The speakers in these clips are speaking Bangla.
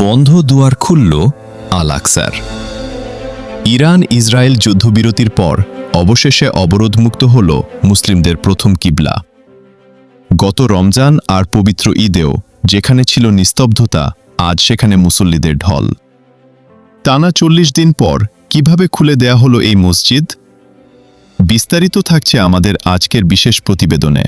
বন্ধ দুয়ার খুলল আল আকসার। ইরান ইসরায়েল যুদ্ধবিরতির পর অবশেষে অবরোধমুক্ত হল মুসলিমদের প্রথম কিবলা। গত রমজান আর পবিত্র ঈদেও যেখানে ছিল নিস্তব্ধতা, আজ সেখানে মুসল্লিদের ঢল। টানা ৪০ দিন পর কিভাবে খুলে দেয়া হলো এই মসজিদ? বিস্তারিত থাকছে আমাদের আজকের বিশেষ প্রতিবেদনে।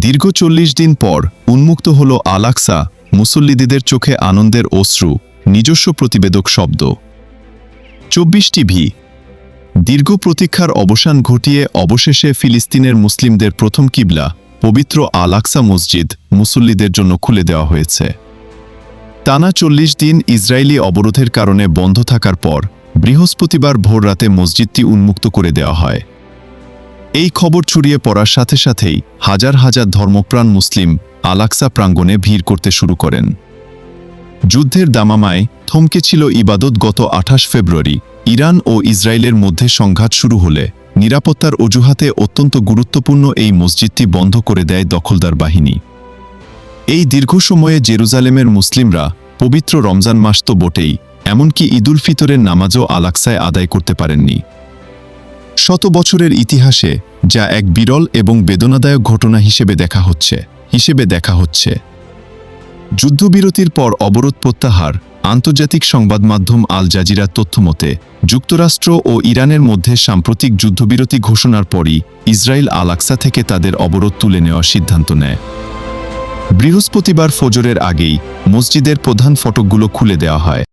দীর্ঘ ৪০ দিন পর উন্মুক্ত হল আল আকসা, মুসল্লিদের চোখে আনন্দের অশ্রু, নিজস্ব প্রতিবেদক শব্দ। ২৪ টিভি। দীর্ঘ প্রতীক্ষার অবসান ঘটিয়ে অবশেষে ফিলিস্তিনের মুসলিমদের প্রথম কিবলা পবিত্র আল আকসা মসজিদ মুসল্লিদের জন্য খুলে দেওয়া হয়েছে। টানা ৪০ দিন ইসরায়েলি অবরোধের কারণে বন্ধ থাকার পর বৃহস্পতিবার ভোররাতে মসজিদটি উন্মুক্ত করে দেওয়া হয়। এই খবর ছড়িয়ে পড়ার সাথে সাথেই হাজার হাজার ধর্মপ্রাণ মুসলিম আল আকসা প্রাঙ্গণে ভিড় করতে শুরু করেন। যুদ্ধের দামামায় থমকে ছিল ইবাদত। গত ২৮ ফেব্রুয়ারি ইরান ও ইসরায়েলের মধ্যে সংঘাত শুরু হলে নিরাপত্তার অজুহাতে অত্যন্ত গুরুত্বপূর্ণ এই মসজিদটি বন্ধ করে দেয় দখলদার বাহিনী। এই দীর্ঘ সময়ে জেরুজালেমের মুসলিমরা পবিত্র রমজান মাস তো বটেই, এমনকি ঈদুল ফিতরের নামাজও আল আকসায় আদায় করতে পারেননি। শত বছরের ইতিহাসে যা এক বিরল এবং বেদনাদায়ক ঘটনা হিসেবে দেখা হচ্ছে। যুদ্ধবিরতির পর অবরোধ প্রত্যাহার। আন্তর্জাতিক সংবাদ মাধ্যম আল জাজিরার তথ্যমতে যুক্তরাষ্ট্র ও ইরানের মধ্যে সাম্প্রতিক যুদ্ধবিরতি ঘোষণার পরই ইসরায়েল আল আকসা থেকে তাদের অবরোধ তুলে নেওয়ার সিদ্ধান্ত নেয়। বৃহস্পতিবার ফজরের আগেই মসজিদের প্রধান ফটকগুলো খুলে দেওয়া হয়।